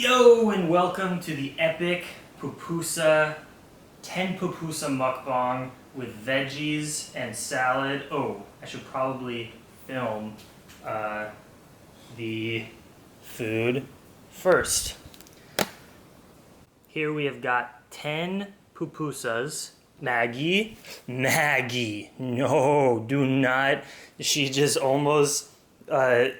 Yo, and welcome to the epic pupusa, 10 pupusa mukbang with veggies and salad. Oh, I should probably film the food first. Here we have got 10 pupusas. Maggie, no, do not. She just almost, oh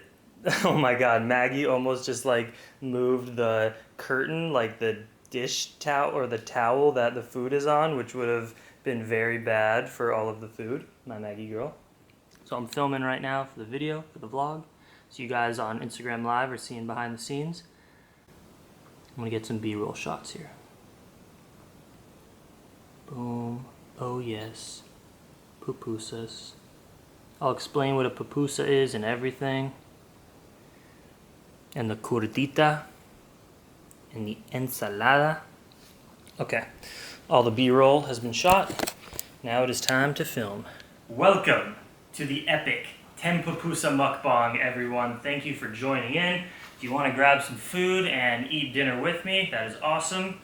my god, Maggie almost just like moved the curtain, like the dish towel or the towel that the food is on, which would have been very bad for all of the food. My Maggie girl. So I'm filming right now for the video, for the vlog. So you guys on Instagram Live are seeing behind the scenes. I'm gonna get some B-roll shots here. Boom. Oh yes. Pupusas. I'll explain what a pupusa is and everything. And the curdita. And the ensalada. Okay. All the B-roll has been shot. Now it is time to film. Welcome to the epic 10 pupusa mukbang, everyone. Thank you for joining in. If you want to grab some food and eat dinner with me, that is awesome.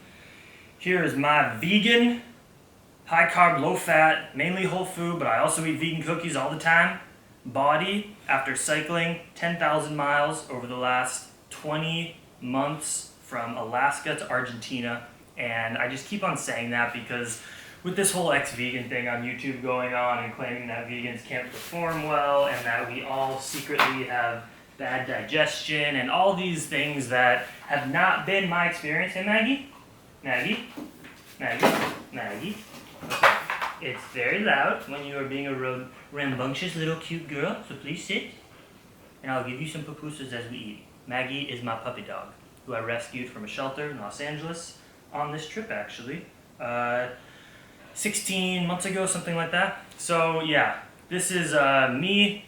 Here is my vegan, high carb, low fat, mainly whole food, but I also eat vegan cookies all the time. Body after cycling 10,000 miles over the last 20 months from Alaska to Argentina. And I just keep on saying that because with this whole ex-vegan thing on YouTube going on and claiming that vegans can't perform well and that we all secretly have bad digestion and all these things that have not been my experience. Hey, Maggie? Maggie? Okay. It's very loud when you are being a rambunctious little cute girl, so please sit and I'll give you some pupusas as we eat. Maggie is my puppy dog, who I rescued from a shelter in Los Angeles on this trip, actually. 16 months ago, something like that. So yeah, this is me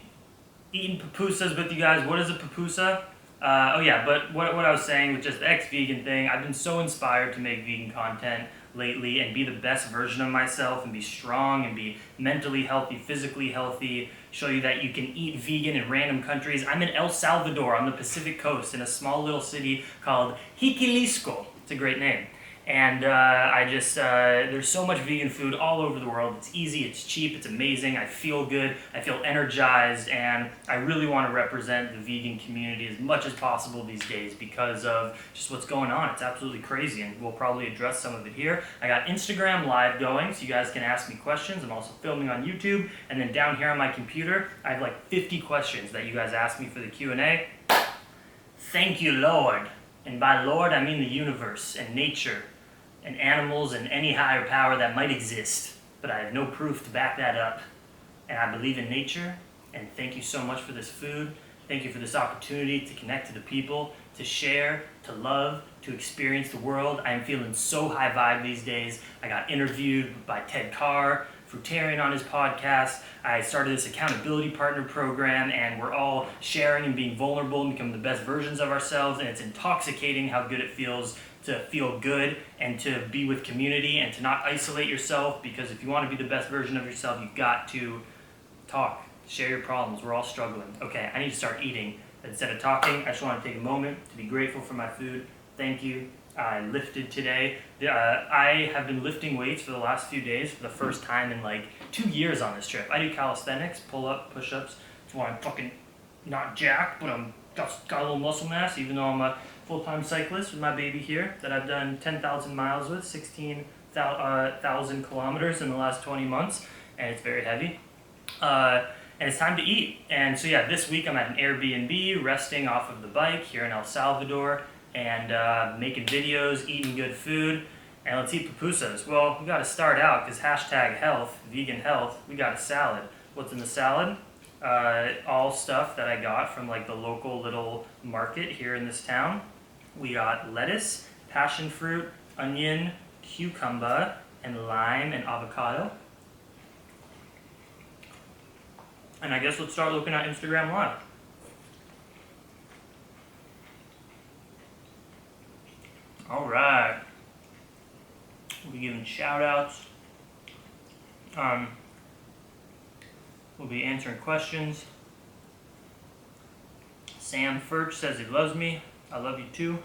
eating pupusas with you guys. What is a pupusa? Oh yeah, but what I was saying with just the ex-vegan thing, I've been so inspired to make vegan content lately and be the best version of myself and be strong and be mentally healthy, physically healthy, show you that you can eat vegan in random countries. I'm in El Salvador on the Pacific coast in a small little city called Jiquilisco. It's a great name. And there's so much vegan food all over the world. It's easy, it's cheap, it's amazing. I feel good, I feel energized, and I really want to represent the vegan community as much as possible these days because of just what's going on. It's absolutely crazy, and we'll probably address some of it here. I got Instagram Live going, so you guys can ask me questions. I'm also filming on YouTube, and then down here on my computer, I have like 50 questions that you guys asked me for the Q&A. Thank you, Lord. And by Lord, I mean the universe and nature and animals and any higher power that might exist, but I have no proof to back that up. And I believe in nature, and thank you so much for this food. Thank you for this opportunity to connect to the people, to share, to love, to experience the world. I am feeling so high vibe these days. I got interviewed by Ted Carr, Fruitarian, on his podcast. I started this accountability partner program, and we're all sharing and being vulnerable and becoming the best versions of ourselves, and it's intoxicating how good it feels to feel good and to be with community and to not isolate yourself, because if you want to be the best version of yourself, you've got to talk, share your problems. We're all struggling. Okay, I need to start eating. Instead of talking, I just want to take a moment to be grateful for my food. Thank you. I lifted today. I have been lifting weights for the last few days for the first time in like 2 years on this trip. I do calisthenics, pull-up, push-ups. That's why I'm fucking not jacked, but I'm got a little muscle mass, even though I'm a full-time cyclist with my baby here that I've done 10,000 miles with, 16,000 kilometers in the last 20 months, and it's very heavy. And it's time to eat. And so yeah, this week I'm at an Airbnb, resting off of the bike here in El Salvador, and making videos, eating good food, and let's eat pupusas. Well, we got to start out, because hashtag health, vegan health, we got a salad. What's in the salad? All stuff that I got from like the local little market here in this town. We got lettuce, passion fruit, onion, cucumber, and lime and avocado. And I guess let's start looking at Instagram Live. All right. We'll be giving shout outs. We'll be answering questions. Sam Furch says he loves me. I love you too.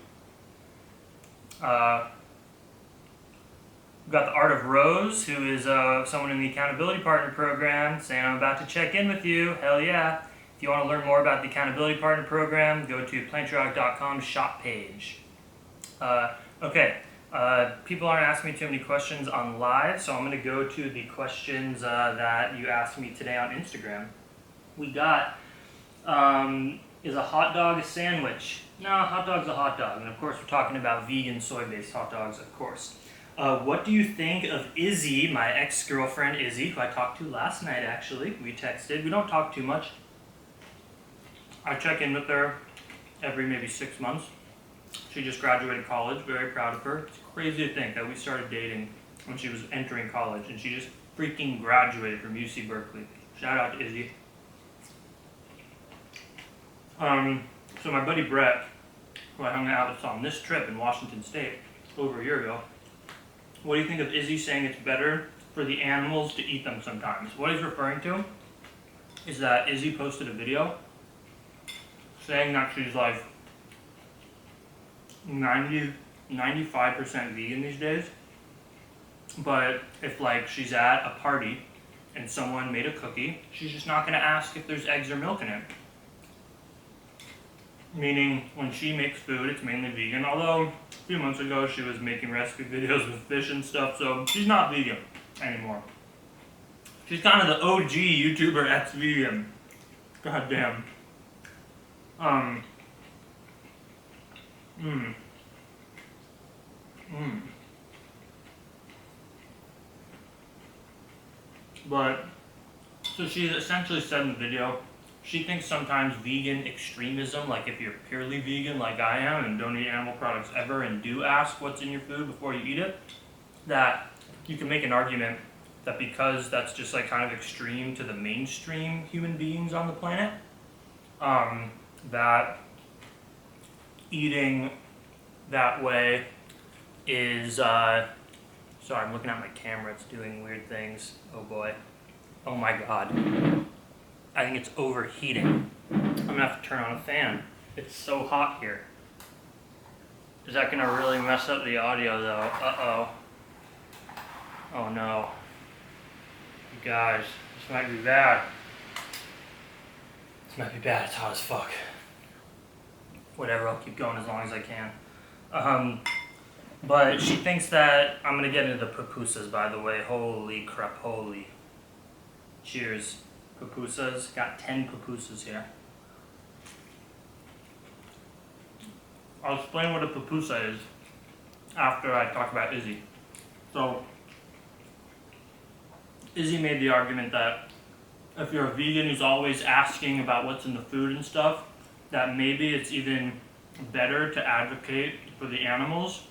We've got the Art of Rose, who is someone in the Accountability Partner Program, saying, I'm about to check in with you. Hell yeah. If you want to learn more about the Accountability Partner Program, go to Plantriotic.com shop page. People aren't asking me too many questions on live, so I'm going to go to the questions that you asked me today on Instagram. We got, is a hot dog a sandwich? No, a hot dog's a hot dog. And of course we're talking about vegan soy-based hot dogs, of course. What do you think of Izzy, my ex-girlfriend Izzy, who I talked to last night actually? We texted. We don't talk too much. I check in with her every maybe 6 months. She just graduated college, very proud of her. It's crazy to think that we started dating when she was entering college and she just freaking graduated from UC Berkeley. Shout out to Izzy. So my buddy Brett, who I hung out with on this trip in Washington State over a year ago, what do you think of Izzy saying it's better for the animals to eat them sometimes? What he's referring to is that Izzy posted a video saying that she's like 95% vegan these days, but if like she's at a party and someone made a cookie, she's just not going to ask if there's eggs or milk in it. Meaning, when she makes food, it's mainly vegan, although a few months ago she was making recipe videos with fish and stuff, so she's not vegan anymore. She's kind of the OG YouTuber ex-vegan. God damn. But, so she essentially said in the video, she thinks sometimes vegan extremism, like if you're purely vegan like I am and don't eat animal products ever and do ask what's in your food before you eat it, that you can make an argument that because that's just like kind of extreme to the mainstream human beings on the planet, that eating that way is, sorry, I'm looking at my camera, it's doing weird things. Oh boy. Oh my god. I think it's overheating. I'm gonna have to turn on a fan. It's so hot here. Is that gonna really mess up the audio though? Uh-oh. Oh no. You guys, this might be bad. This might be bad, it's hot as fuck. Whatever, I'll keep going as long as I can. But she thinks that, I'm gonna get into the pupusas by the way. Holy crap, holy. Cheers. Pupusas, got 10 pupusas here. I'll explain what a pupusa is after I talk about Izzy. So, Izzy made the argument that if you're a vegan who's always asking about what's in the food and stuff, that maybe it's even better to advocate for the animals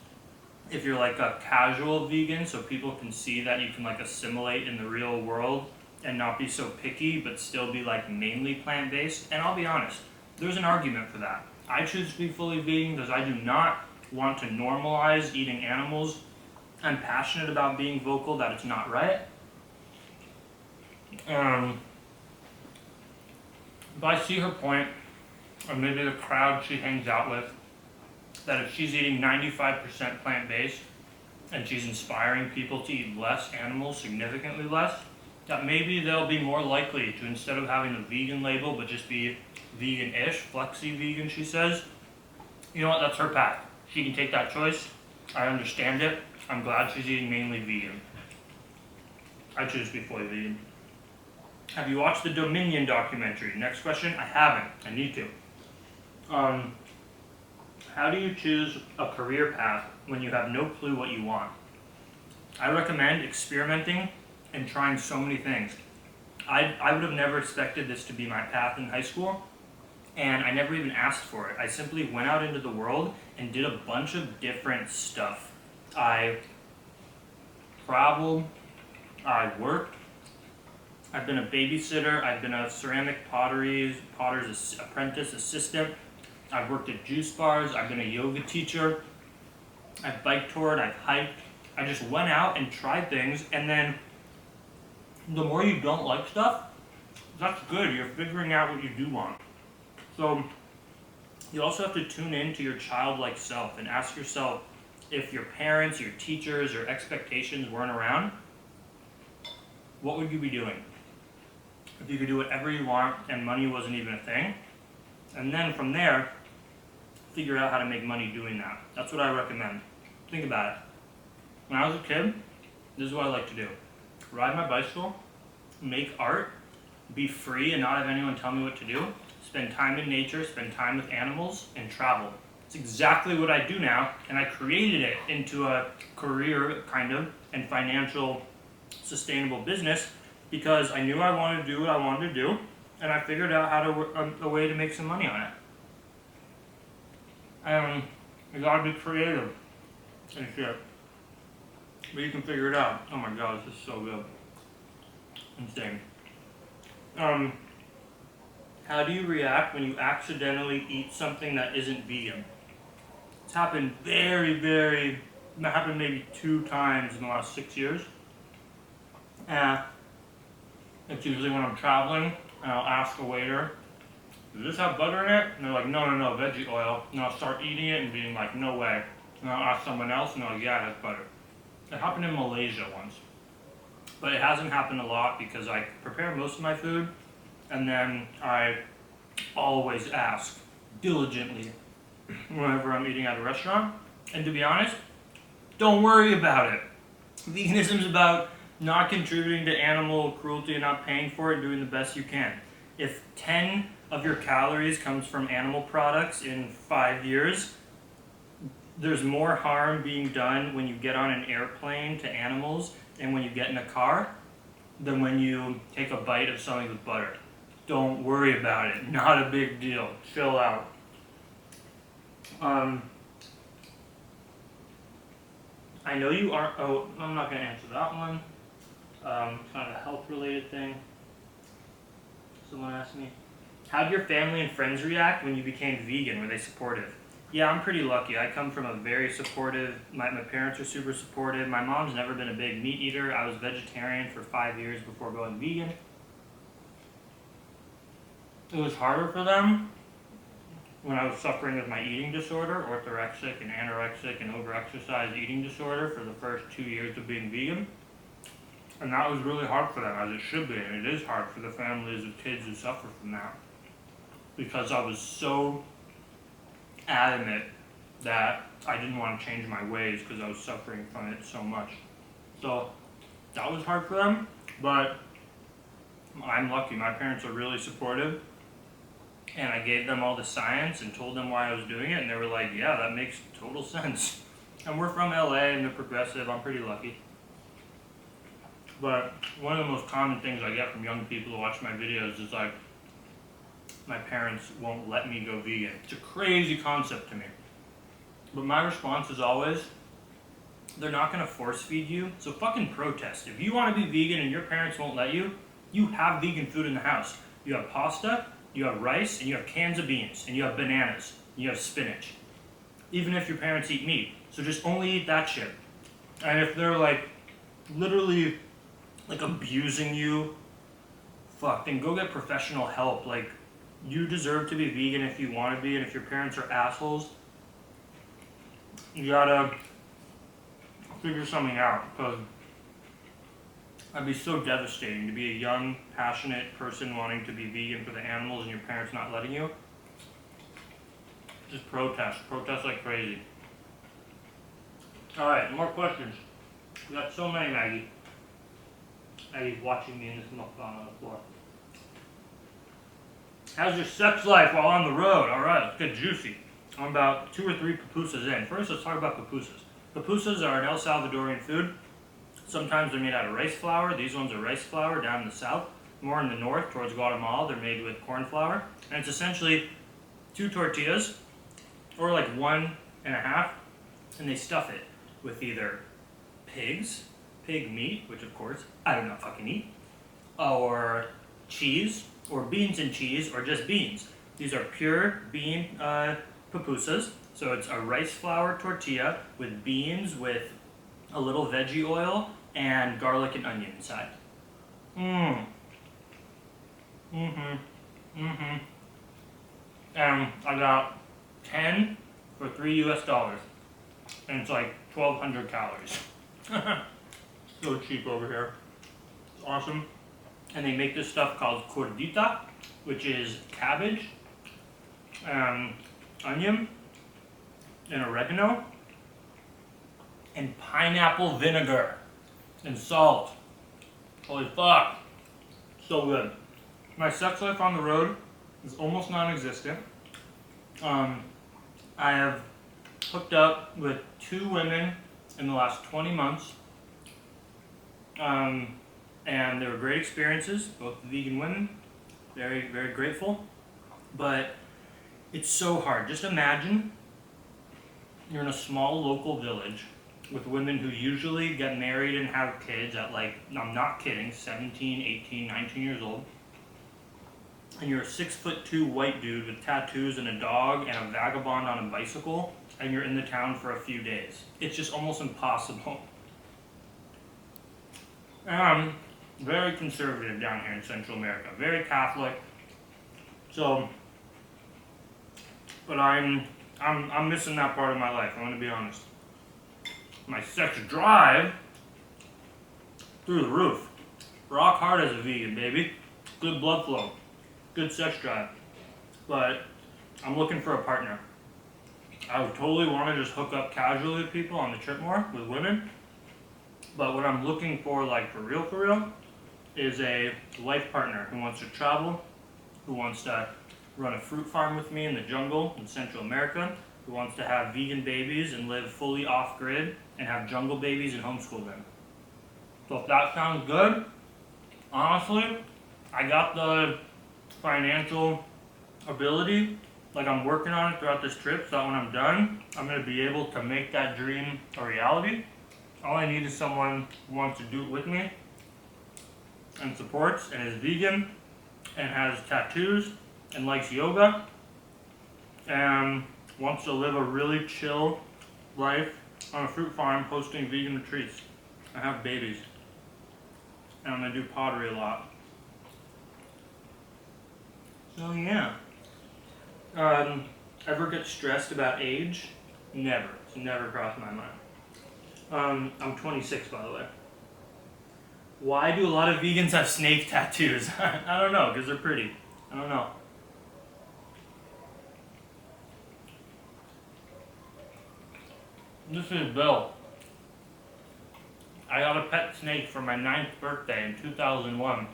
if you're like a casual vegan, so people can see that you can like assimilate in the real world and not be so picky, but still be like mainly plant-based. And I'll be honest, there's an argument for that. I choose to be fully vegan because I do not want to normalize eating animals. I'm passionate about being vocal that it's not right. But I see her point, or maybe the crowd she hangs out with, that if she's eating 95% plant-based and she's inspiring people to eat less animals, significantly less, that maybe they'll be more likely to, instead of having the vegan label, but just be vegan-ish, flexi-vegan, she says. You know what, that's her path. She can take that choice. I understand it. I'm glad she's eating mainly vegan. I choose to be fully vegan. Have you watched the Dominion documentary? Next question, I haven't. I need to. How do you choose a career path when you have no clue what you want? I recommend experimenting and trying so many things. I would have never expected this to be my path in high school, and I never even asked for it. I simply went out into the world and did a bunch of different stuff. I traveled, I worked, I've been a babysitter, I've been a ceramic potter's apprentice assistant, I've worked at juice bars, I've been a yoga teacher, I've bike toured, I've hiked. I just went out and tried things, and then the more you don't like stuff, that's good. You're figuring out what you do want. So you also have to tune in to your childlike self and ask yourself, if your parents, your teachers, your expectations weren't around, what would you be doing? If you could do whatever you want and money wasn't even a thing, and then from there, figure out how to make money doing that. That's what I recommend. Think about it. When I was a kid, this is what I like to do. Ride my bicycle, make art, be free and not have anyone tell me what to do, spend time in nature, spend time with animals, and travel. It's exactly what I do now, and I created it into a career, kind of, and financial, sustainable business because I knew I wanted to do what I wanted to do, and I figured out how to a way to make some money on it. You gotta be creative and shit. But you can figure it out. Oh my god, this is so good. Insane. How do you react when you accidentally eat something that isn't vegan? It's happened happened maybe 2 times in the last 6 years. It's usually when I'm traveling and I'll ask a waiter, does this have butter in it? And they're like, no, veggie oil. And I'll start eating it and being like, no way. And I'll ask someone else and they're like, yeah, it has butter. It happened in Malaysia once. But it hasn't happened a lot because I prepare most of my food and then I always ask diligently whenever I'm eating at a restaurant. And to be honest, don't worry about it. Veganism is about not contributing to animal cruelty and not paying for it and doing the best you can. If 10 of your calories comes from animal products in 5 years, there's more harm being done when you get on an airplane to animals and when you get in a car than when you take a bite of something with butter. Don't worry about it. Not a big deal. Chill out. I know you aren't. Oh, I'm not going to answer that one. Kind of a health-related thing. Someone asked me, how did your family and friends react when you became vegan? Were they supportive? Yeah, I'm pretty lucky. I come from a very supportive, my parents are super supportive. My mom's never been a big meat eater. I was vegetarian for 5 years before going vegan. It was harder for them when I was suffering with my eating disorder, orthorexic and anorexic and overexercise eating disorder for the first 2 years of being vegan. And that was really hard for them, as it should be, and it is hard for the families of kids who suffer from that. Because I was so adamant that I didn't want to change my ways because I was suffering from it so much. So that was hard for them, but I'm lucky. My parents are really supportive, and I gave them all the science and told them why I was doing it, and they were like, yeah, that makes total sense. And we're from LA and they're progressive. I'm pretty lucky. But one of the most common things I get from young people who watch my videos is like, my parents won't let me go vegan. It's a crazy concept to me. But my response is always, they're not going to force feed you, so fucking protest. If you want to be vegan and your parents won't let you, you have vegan food in the house. You have pasta, you have rice, and you have cans of beans, and you have bananas, and you have spinach. Even if your parents eat meat. So just only eat that shit. And if they're like, literally, like abusing you, fuck, then go get professional help. Like, you deserve to be vegan if you want to be, and if your parents are assholes, you gotta figure something out, because I'd be so devastating to be a young, passionate person wanting to be vegan for the animals and your parents not letting you. Just protest like crazy. Alright, more questions. We got so many, Maggie. Maggie's watching me in this mukbang on the floor. How's your sex life while on the road? Alright, let's get juicy. I'm about 2 or 3 pupusas in. First, let's talk about pupusas. Pupusas are an El Salvadorian food. Sometimes they're made out of rice flour. These ones are rice flour down in the south. More in the north, towards Guatemala, they're made with corn flour. And it's essentially 2 tortillas, or like 1 and a half, and they stuff it with either pig meat, which of course I do not fucking eat, or cheese, or beans and cheese, or just beans. These are pure bean pupusas. So it's a rice flour tortilla with beans, with a little veggie oil, and garlic and onion inside. And I got 10 for $3 US. and it's like 1,200 calories. So cheap over here. It's awesome. And they make this stuff called cordita, which is cabbage, onion, and oregano, and pineapple vinegar, and salt. Holy fuck. So good. My sex life on the road is almost non-existent. I have hooked up with 2 women in the last 20 months. And they were great experiences, both vegan women. Very, very grateful. But it's so hard. Just imagine you're in a small local village with women who usually get married and have kids at, like, I'm not kidding, 17, 18, 19 years old. And you're a 6'2" white dude with tattoos and a dog and a vagabond on a bicycle, and you're in the town for a few days. It's just almost impossible. And I'm very conservative down here in Central America, very Catholic. So, but I'm missing that part of my life, I'm gonna be honest. My sex drive, through the roof. Rock hard as a vegan, baby. Good blood flow, good sex drive. But I'm looking for a partner. I would totally want to just hook up casually with people on the trip more, with women. But what I'm looking for, like for real, is a life partner who wants to travel, who wants to run a fruit farm with me in the jungle in Central America, who wants to have vegan babies and live fully off-grid and have jungle babies and homeschool them. So if that sounds good, honestly, I got the financial ability, like I'm working on it throughout this trip, so that when I'm done, I'm going to be able to make that dream a reality. All I need is someone who wants to do it with me and supports and is vegan and has tattoos and likes yoga and wants to live a really chill life on a fruit farm hosting vegan retreats and have babies. And I'm going to do pottery a lot. So yeah. Ever get stressed about age? Never. It's never crossed my mind. I'm 26, by the way. Why do a lot of vegans have snake tattoos? I don't know, because they're pretty. I don't know. This is Bill. I got a pet snake for my 9th birthday in 2001.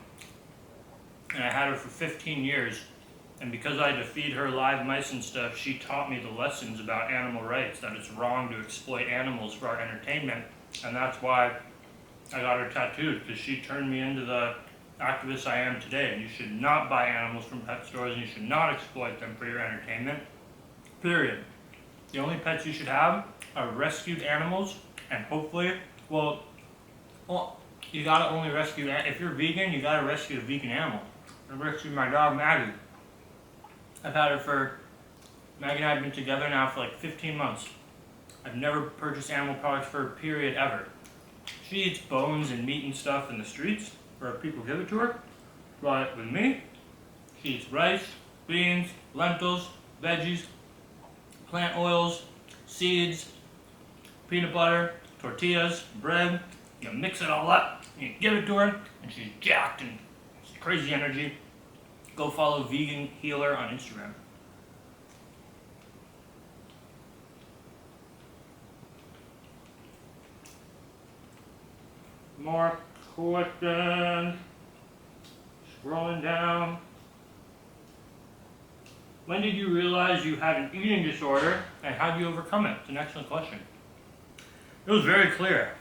And I had her for 15 years. And because I had to feed her live mice and stuff, she taught me the lessons about animal rights, that it's wrong to exploit animals for our entertainment. And that's why I got her tattooed, because she turned me into the activist I am today. And you should not buy animals from pet stores, and you should not exploit them for your entertainment. Period. The only pets you should have are rescued animals, and hopefully, well, you gotta only rescue, if you're vegan, you gotta rescue a vegan animal. I rescued my dog, Maggie. I've had her for, Maggie and I have been together now for like 15 months. I've never purchased animal products for her, period, ever. She eats bones and meat and stuff in the streets, or people give it to her. But with me, she eats rice, beans, lentils, veggies, plant oils, seeds, peanut butter, tortillas, bread. You mix it all up, you give it to her, and she's jacked and crazy energy. Go follow Vegan Healer on Instagram. More questions. Scrolling down. When did you realize you had an eating disorder, and how did you overcome it? It's an excellent question. It was very clear.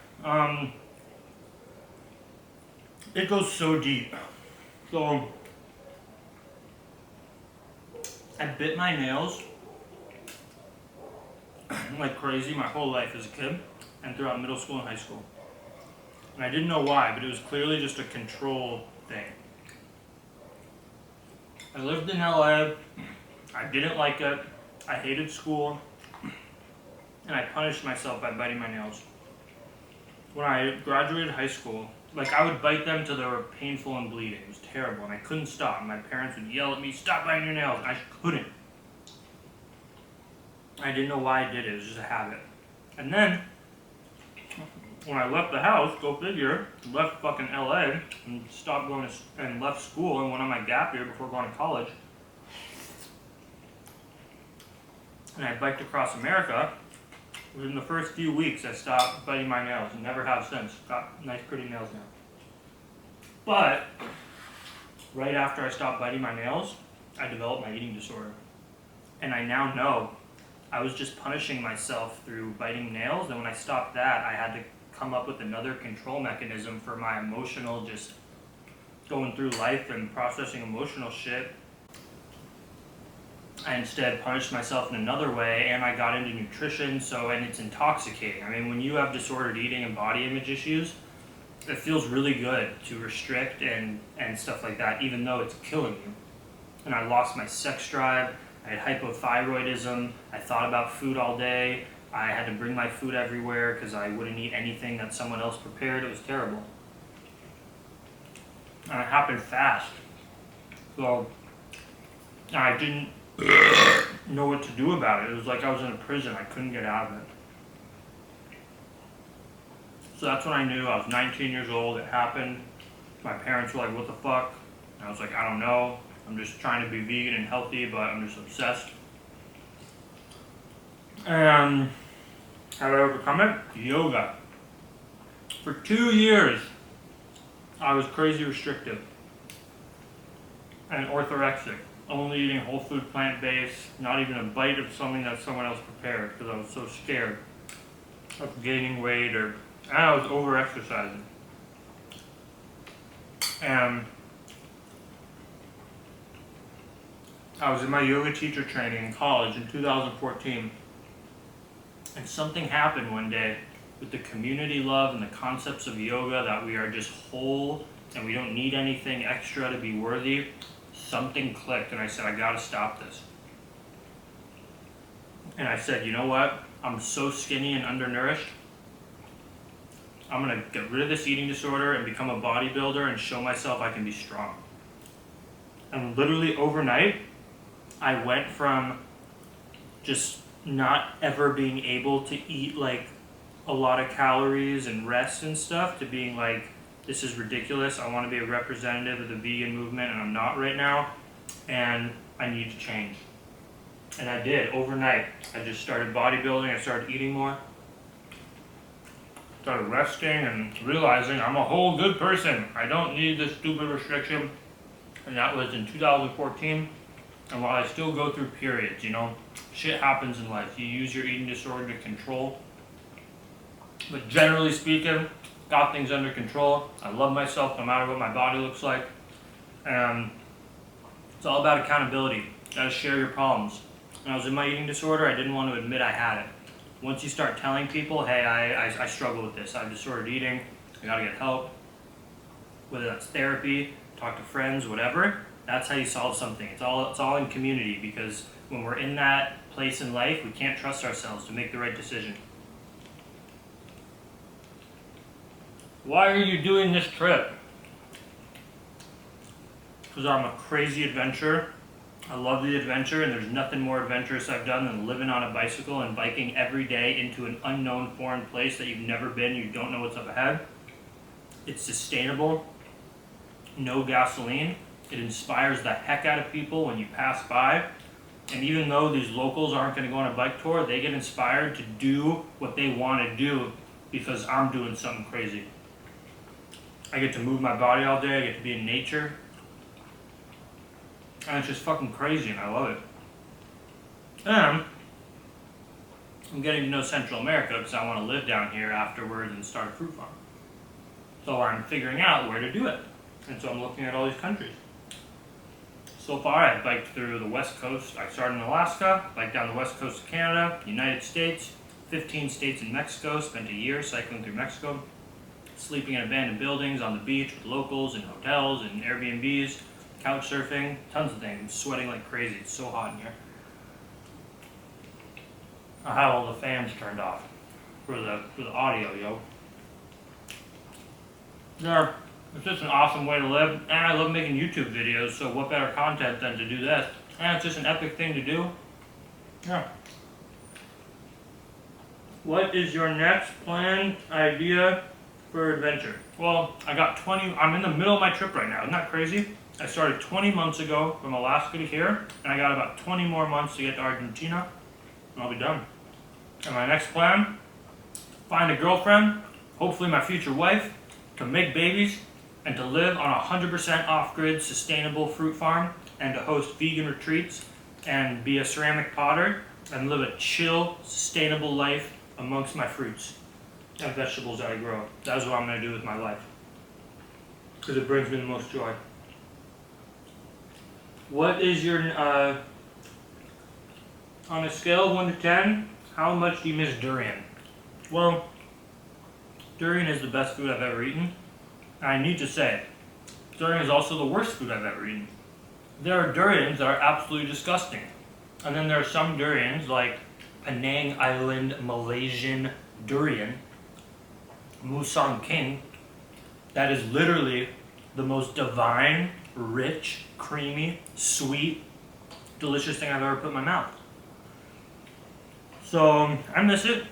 It goes so deep. So, I bit my nails like crazy my whole life as a kid and throughout middle school and high school. And I didn't know why, but it was clearly just a control thing. I lived in LA, I didn't like it, I hated school, and I punished myself by biting my nails. When I graduated high school, like I would bite them till they were painful and bleeding. It was terrible, and I couldn't stop. My parents would yell at me, "Stop biting your nails," and I couldn't. I didn't know why I did it, it was just a habit. And then, when I left the house, go figure, left fucking LA and stopped going to, and left school and went on my gap year before going to college. And I biked across America. Within the first few weeks, I stopped biting my nails and never have since. Got nice, pretty nails now. But, right after I stopped biting my nails, I developed my eating disorder. And I now know I was just punishing myself through biting nails, and when I stopped that, I had to come up with another control mechanism for my emotional, just going through life and processing emotional shit. I instead punished myself in another way, and I got into nutrition, and it's intoxicating. I mean, when you have disordered eating and body image issues, it feels really good to restrict and stuff like that, even though it's killing you. And I lost my sex drive, I had hypothyroidism, I thought about food all day, I had to bring my food everywhere because I wouldn't eat anything that someone else prepared. It was terrible. And it happened fast. So, I didn't know what to do about it. It was like I was in a prison. I couldn't get out of it. So that's when I knew. I was 19 years old. It happened. My parents were like, what the fuck? And I was like, I don't know. I'm just trying to be vegan and healthy, but I'm just obsessed. And how did I overcome it? Yoga. For 2 years, I was crazy restrictive and orthorexic. Only eating whole food, plant-based, not even a bite of something that someone else prepared because I was so scared of gaining weight and I was over-exercising. And I was in my yoga teacher training in college in 2014, and something happened one day with the community love and the concepts of yoga that we are just whole and we don't need anything extra to be worthy. Something clicked and I said, I gotta stop this. And I said, you know what? I'm so skinny and undernourished. I'm gonna get rid of this eating disorder and become a bodybuilder and show myself I can be strong. And literally overnight, I went from just not ever being able to eat like a lot of calories and rest and stuff to being like, this is ridiculous. I want to be a representative of the vegan movement and I'm not right now. And I need to change. And I did overnight. I just started bodybuilding. I started eating more. Started resting and realizing I'm a whole good person. I don't need this stupid restriction. And that was in 2014. And while I still go through periods, you know, shit happens in life. You use your eating disorder to control. But generally speaking, got things under control. I love myself no matter what my body looks like. And it's all about accountability. You gotta share your problems. When I was in my eating disorder, I didn't want to admit I had it. Once you start telling people, hey, I struggle with this, I have disordered eating, I gotta get help, whether that's therapy, talk to friends, whatever, that's how you solve something. It's all in community, because when we're in that place in life, we can't trust ourselves to make the right decision. Why are you doing this trip? Because I'm a crazy adventurer. I love the adventure, and there's nothing more adventurous I've done than living on a bicycle and biking every day into an unknown foreign place that you've never been, you don't know what's up ahead. It's sustainable, no gasoline. It inspires the heck out of people when you pass by. And even though these locals aren't going to go on a bike tour, they get inspired to do what they want to do because I'm doing something crazy. I get to move my body all day, I get to be in nature. And it's just fucking crazy and I love it. And I'm getting to know Central America because I want to live down here afterwards and start a fruit farm. So I'm figuring out where to do it. And so I'm looking at all these countries. So far I've biked through the west coast. I started in Alaska, biked down the west coast of Canada, United States, 15 states in Mexico, spent a year cycling through Mexico, sleeping in abandoned buildings on the beach with locals and hotels and Airbnbs, couch surfing, tons of things. I'm sweating like crazy. It's so hot in here. I have all the fans turned off for the audio, yo. Yeah, it's just an awesome way to live, and I love making YouTube videos, so what better content than to do this? And it's just an epic thing to do. Yeah. What is your next plan, idea for adventure? Well, I got 20, I'm in the middle of my trip right now. Isn't that crazy? I started 20 months ago from Alaska to here, and I got about 20 more months to get to Argentina, and I'll be done. And my next plan, find a girlfriend, hopefully my future wife, to make babies, and to live on a 100% off-grid sustainable fruit farm, and to host vegan retreats, and be a ceramic potter, and live a chill, sustainable life amongst my fruits and vegetables that I grow. That's what I'm going to do with my life, because it brings me the most joy. What is your, on a scale of 1 to 10, how much do you miss durian? Well, durian is the best food I've ever eaten. And I need to say, durian is also the worst food I've ever eaten. There are durians that are absolutely disgusting. And then there are some durians, like Penang Island Malaysian durian, Musang King, that is literally the most divine, rich, creamy, sweet, delicious thing I've ever put in my mouth. So, I miss it.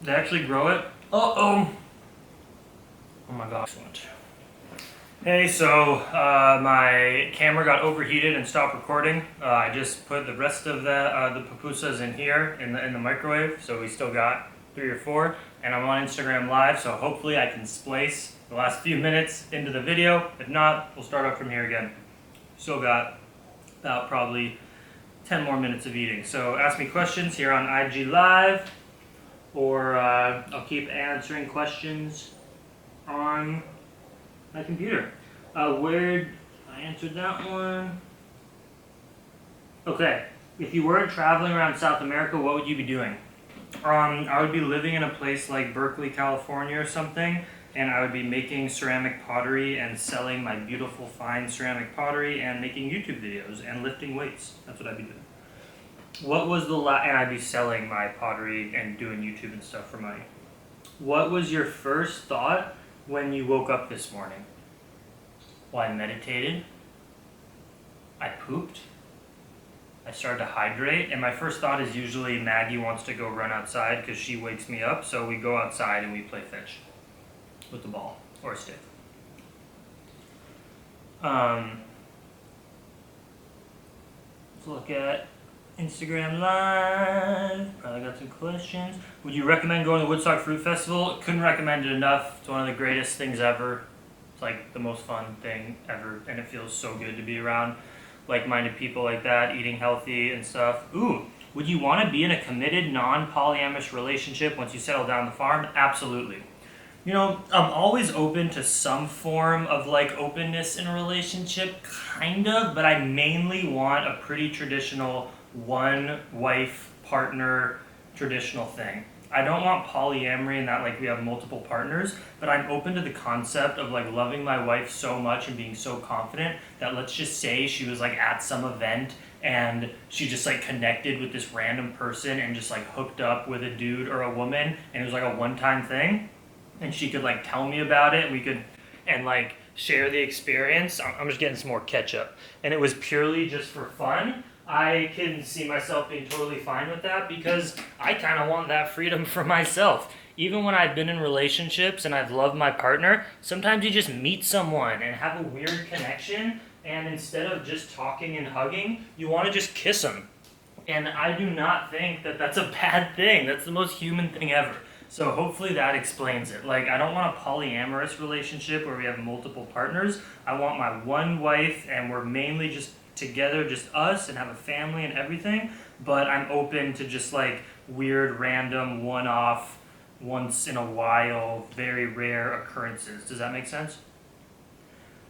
They actually grow it. Oh my god. Excellent. Hey, so my camera got overheated and stopped recording. I just put the rest of the pupusas in here in the microwave, so we still got 3 or 4. And I'm on Instagram Live, so hopefully I can splice the last few minutes into the video. If not, we'll start up from here again. Still got about probably 10 more minutes of eating. So ask me questions here on IG Live, or I'll keep answering questions on my computer. Where I answered that one. Okay, if you weren't traveling around South America, what would you be doing? I would be living in a place like Berkeley, California or something, and I would be making ceramic pottery and selling my beautiful fine ceramic pottery and making YouTube videos and lifting weights. That's what I'd be doing. What was the and I'd be selling my pottery and doing YouTube and stuff for money. What was your first thought when you woke up this morning? Well, I meditated, I pooped, I started to hydrate, and my first thought is usually Maggie wants to go run outside because she wakes me up, so we go outside and we play fetch with the ball or a stick. Let's look at Instagram Live. Probably got some questions. Would you recommend going to the Woodstock Fruit Festival? Couldn't recommend it enough. It's one of the greatest things ever. It's like the most fun thing ever, and it feels so good to be around like-minded people like that, eating healthy and stuff. Ooh, would you want to be in a committed, non-polyamorous relationship once you settle down the farm? Absolutely. You know, I'm always open to some form of like openness in a relationship, kind of, but I mainly want a pretty traditional one-wife partner traditional thing. I don't want polyamory in that like we have multiple partners, but I'm open to the concept of like loving my wife so much and being so confident that, let's just say she was like at some event and she just like connected with this random person and just like hooked up with a dude or a woman, and it was like a one-time thing, and she could like tell me about it, and we could and like share the experience. I'm just getting some more ketchup, and it was purely just for fun. I can see myself being totally fine with that because I kind of want that freedom for myself. Even when I've been in relationships and I've loved my partner, sometimes you just meet someone and have a weird connection, and instead of just talking and hugging, you want to just kiss them. And I do not think that that's a bad thing. That's the most human thing ever. So hopefully that explains it. Like, I don't want a polyamorous relationship where we have multiple partners. I want my one wife and we're mainly just together, just us, and have a family and everything, but I'm open to just like weird, random, one-off, once in a while, very rare occurrences. Does that make sense?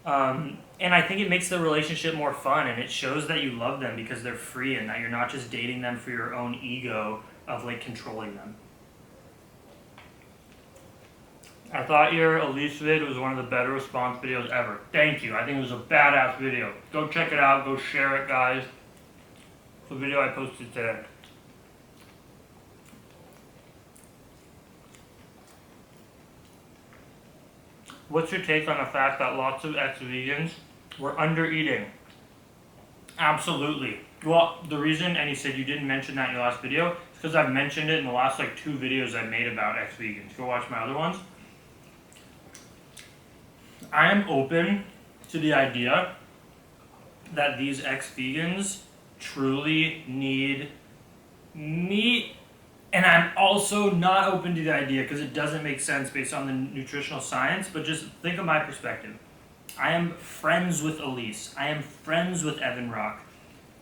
And I think it makes the relationship more fun, and it shows that you love them because they're free and that you're not just dating them for your own ego of like controlling them. I thought your Elise vid was one of the better response videos ever. Thank you. I think it was a badass video. Go check it out. Go share it, guys. It's the video I posted today. What's your take on the fact that lots of ex-vegans were under-eating? Absolutely. Well, the reason, and you said you didn't mention that in your last video, is because I've mentioned it in the last like 2 videos I've made about ex-vegans. Go watch my other ones. I am open to the idea that these ex-vegans truly need meat, and I'm also not open to the idea because it doesn't make sense based on the nutritional science, but just think of my perspective. I am friends with Elise. I am friends with Evan Rock.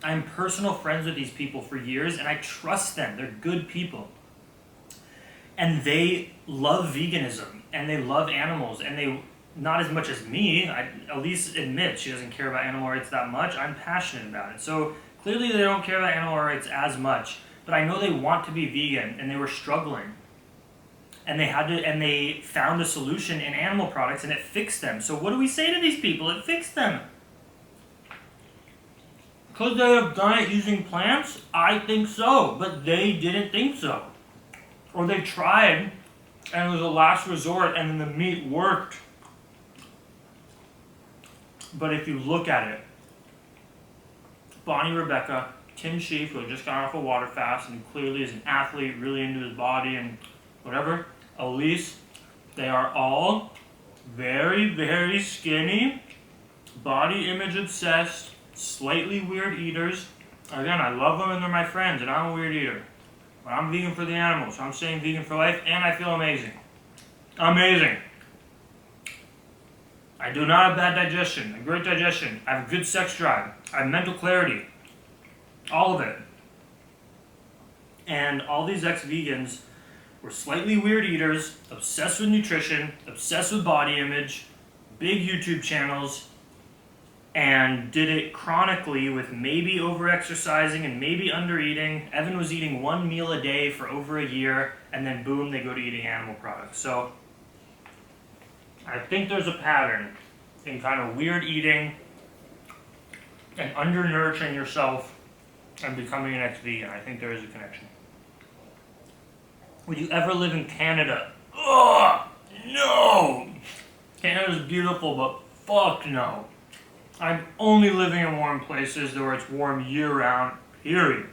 I am personal friends with these people for years, and I trust them. They're good people. And they love veganism, and they love animals, and they, not as much as me, Elise admits she doesn't care about animal rights that much. I'm passionate about it. So clearly they don't care about animal rights as much, but I know they want to be vegan, and they were struggling. And they found a solution in animal products, and it fixed them. So what do we say to these people? It fixed them. Could they have done it using plants? I think so, but they didn't think so. Or they tried, and it was a last resort, and then the meat worked. But if you look at it, Bonnie Rebecca, Tim Sheaf, who had just gone off a water fast and clearly is an athlete, really into his body and whatever, Elise, they are all very, very skinny, body image obsessed, slightly weird eaters. Again, I love them and they're my friends, and I'm a weird eater. But I'm vegan for the animals, so I'm staying vegan for life, and I feel amazing. Amazing. I do not have bad digestion, a great digestion. I have good sex drive. I have mental clarity. All of it. And all these ex-vegans were slightly weird eaters, obsessed with nutrition, obsessed with body image, big YouTube channels, and did it chronically with maybe over-exercising and maybe under-eating. Evan was eating 1 meal a day for over a year, and then boom, they go to eating animal products. So I think there's a pattern in kind of weird eating and under-nourishing yourself and becoming an ex-vegan. I think there is a connection. Would you ever live in Canada? Ugh! No! Canada's beautiful, but fuck no. I'm only living in warm places where it's warm year-round, period.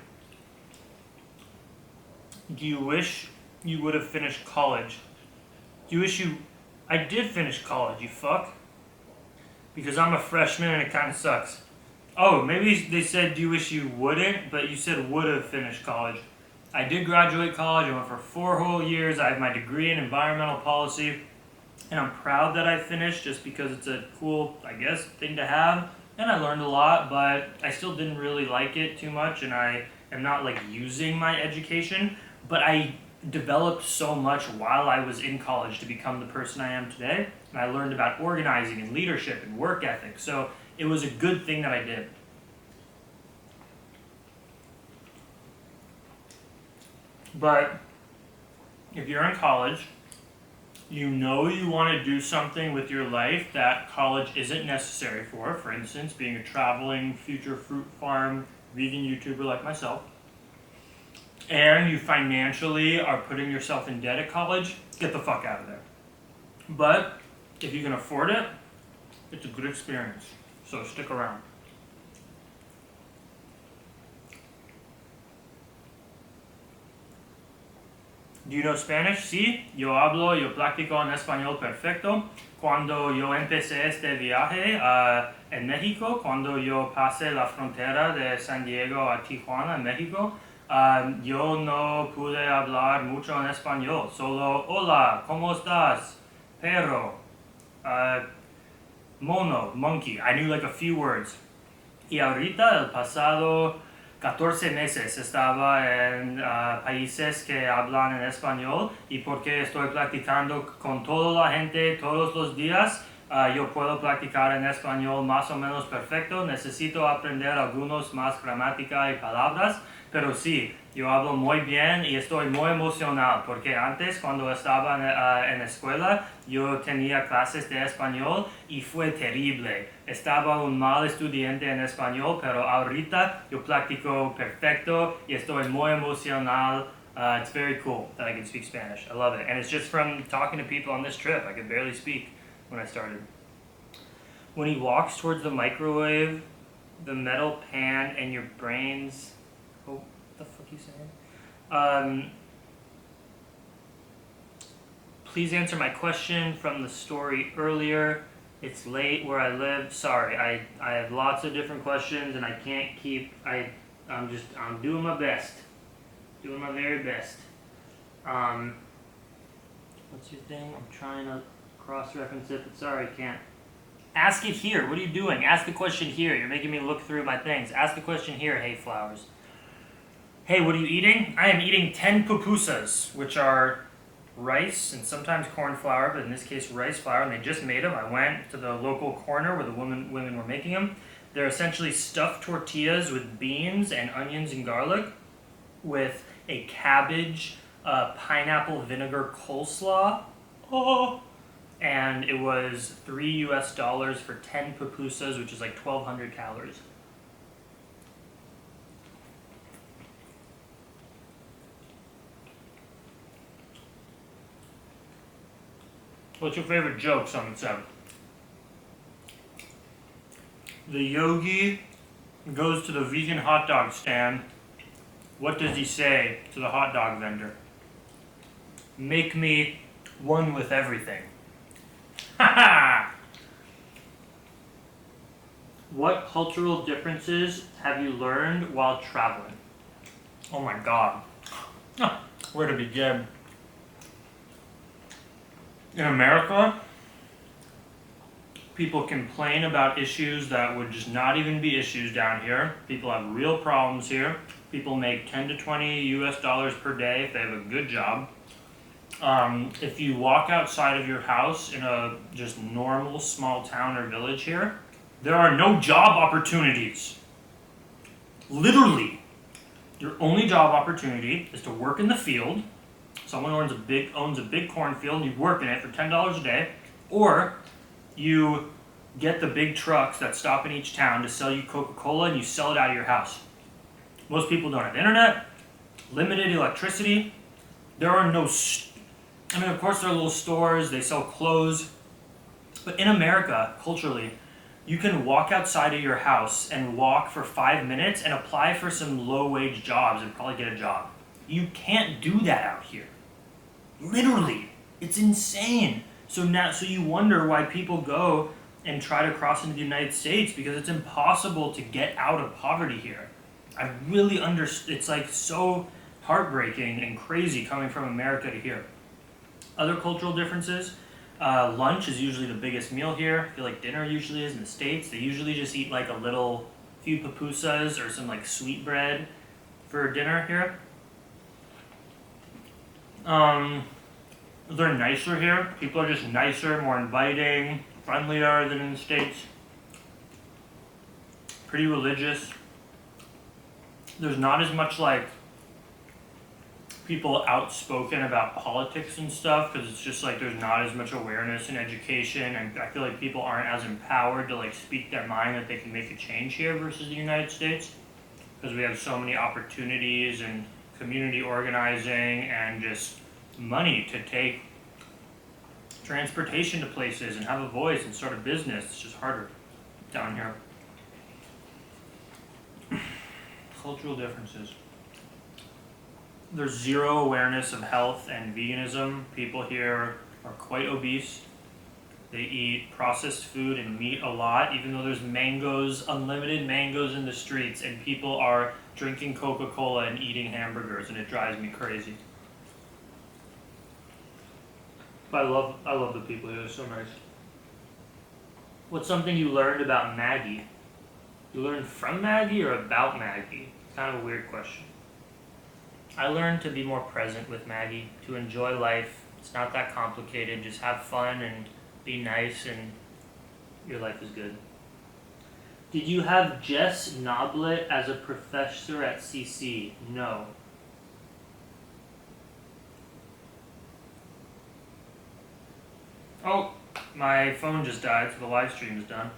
Do you wish you would have finished college? Do you wish you... I did finish college, you fuck. Because I'm a freshman and it kind of sucks. Oh, maybe they said, do you wish you wouldn't? But you said would have finished college. I did graduate college. I went for 4 whole years. I have my degree in environmental policy. And I'm proud that I finished just because it's a cool, I guess, thing to have. And I learned a lot, but I still didn't really like it too much. And I am not like using my education. But I developed so much while I was in college to become the person I am today. And I learned about organizing and leadership and work ethic. So it was a good thing that I did. But if you're in college, you know you want to do something with your life that college isn't necessary for. For instance, being a traveling future fruit farm vegan YouTuber like myself. And you financially are putting yourself in debt at college, get the fuck out of there. But if you can afford it, it's a good experience. So stick around. Do you know Spanish? Sí, yo practico en español perfecto. Cuando yo empecé este viaje en México, cuando yo pasé la frontera de San Diego a Tijuana, México, yo no pude hablar mucho en español. Solo, hola, ¿cómo estás? Perro, mono, monkey. I knew like a few words. Y ahorita, el pasado 14 meses estaba en países que hablan en español, y porque estoy practicando con toda la gente todos los días, yo puedo practicar en español más o menos perfecto. Necesito aprender algunos más gramática y palabras, pero sí, yo hablo muy bien y estoy muy emocional porque antes, cuando estaba en la escuela, yo tenía clases de español y fue terrible. Estaba un mal estudiante en español, pero ahorita yo practico perfecto y estoy muy emocional. It's very cool that I can speak Spanish. I love it. And it's just from talking to people on this trip. I could barely speak when I started. When he walks towards the microwave, the metal pan, and your brains... Oh, what the fuck are you saying? Please answer my question from the story earlier. It's late where I live. Sorry, I have lots of different questions and I can't keep, I'm doing my best. Doing my very best. What's your thing? I'm trying to cross-reference it, but sorry, I can't. Ask it here. What are you doing? Ask the question here. You're making me look through my things. Ask the question here, hey flowers. Hey, what are you eating? I am eating 10 pupusas, which are rice and sometimes corn flour, but in this case rice flour, and they just made them. I went to the local corner where the women were making them. They're essentially stuffed tortillas with beans and onions and garlic with a cabbage, pineapple vinegar coleslaw. Oh! And it was $3 US for 10 pupusas, which is like 1,200 calories. What's your favorite joke? Someone said. The yogi goes to the vegan hot dog stand. What does he say to the hot dog vendor? Make me one with everything. Ha ha! What cultural differences have you learned while traveling? Oh my god. Where to begin? In America, people complain about issues that would just not even be issues down here. People have real problems here. People make 10 to 20 US dollars per day if they have a good job. If you walk outside of your house in a just normal small town or village here, there are no job opportunities. Literally. Your only job opportunity is to work in the field. Someone owns a big cornfield and you work in it for $10 a day, or you get the big trucks that stop in each town to sell you Coca-Cola and you sell it out of your house. Most people don't have internet, limited electricity. There are no, of course there are little stores, they sell clothes, but in America, culturally, you can walk outside of your house and walk for 5 minutes and apply for some low-wage jobs and probably get a job. You can't do that out here. Literally. It's insane. So you wonder why people go and try to cross into the United States, because it's impossible to get out of poverty here. I really it's like so heartbreaking and crazy coming from America to here. Other cultural differences, lunch is usually the biggest meal here. I feel like dinner usually is in the States. They usually just eat like few pupusas or some like sweet bread for dinner here. They're nicer here. People are just nicer, more inviting, friendlier than in the States. Pretty religious. There's not as much like people outspoken about politics and stuff, because it's just like there's not as much awareness and education, and I feel like people aren't as empowered to like speak their mind that they can make a change here versus the United States, because we have so many opportunities and community organizing and just money to take transportation to places and have a voice and start a business. It's just harder down here. Cultural differences. There's zero awareness of health and veganism. People here are quite obese. They eat processed food and meat a lot, even though there's mangoes, unlimited mangoes in the streets, and people are drinking Coca-Cola and eating hamburgers, and it drives me crazy. I love the people here. They're so nice. What's something you learned about Maggie? You learned from Maggie or about Maggie? Kind of a weird question. I learned to be more present with Maggie, to enjoy life. It's not that complicated. Just have fun and be nice, and your life is good. Did you have Jess Noblet as a professor at CC? No. Oh, my phone just died, so the live stream is done.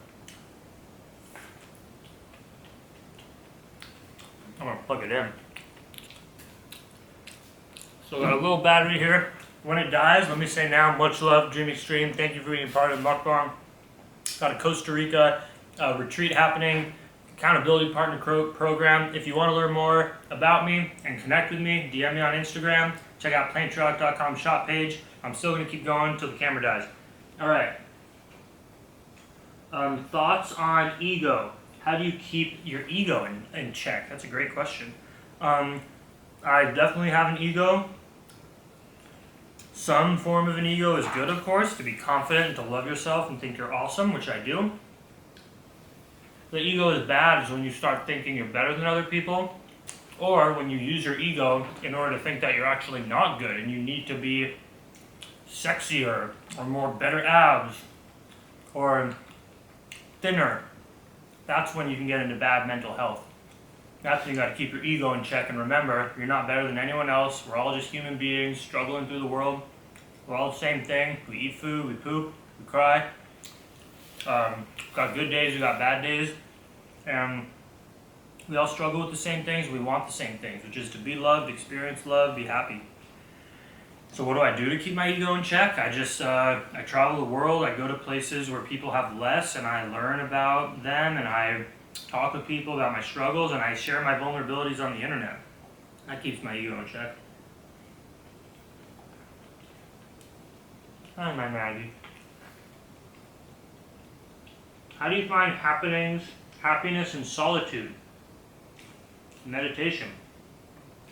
I'm gonna plug it in. So I got a little battery here. When it dies, let me say now, much love, Dreamy Stream. Thank you for being part of the mukbang. Got a Costa Rica retreat happening accountability partner program. If you want to learn more about me and connect with me, DM me on Instagram. Check out Plantriotic.com shop page. I'm still going to keep going until the camera dies. All right. Thoughts on ego. How do you keep your ego in check? That's a great question. I definitely have an ego. Some form of an ego is good, of course, to be confident and to love yourself and think you're awesome, which I do. The ego is bad is when you start thinking you're better than other people, or when you use your ego in order to think that you're actually not good and you need to be sexier or more better abs or thinner. That's when you can get into bad mental health. That's when you got to keep your ego in check and remember you're not better than anyone else. We're all just human beings struggling through the world. We're all the same thing. We eat food, we poop, we cry. We've got good days, we got bad days, and we all struggle with the same things. We want the same things, which is to be loved, experience love, be happy. So what do I do to keep my ego in check? I travel the world. I go to places where people have less, and I learn about them, and I talk with people about my struggles, and I share my vulnerabilities on the internet. That keeps my ego in check. Hi, my Maggie. How do you find happiness in solitude? Meditation.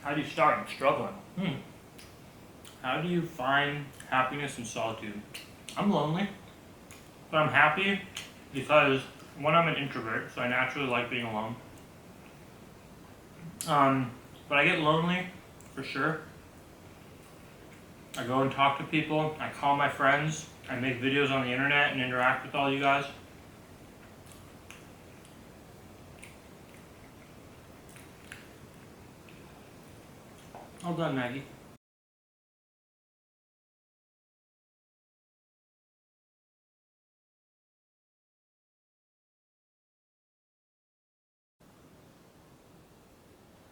How do you start? I'm struggling. How do you find happiness in solitude? I'm lonely, but I'm happy because, one, I'm an introvert, so I naturally like being alone. But I get lonely, for sure. I go and talk to people, I call my friends, I make videos on the internet and interact with all you guys. All done, Maggie.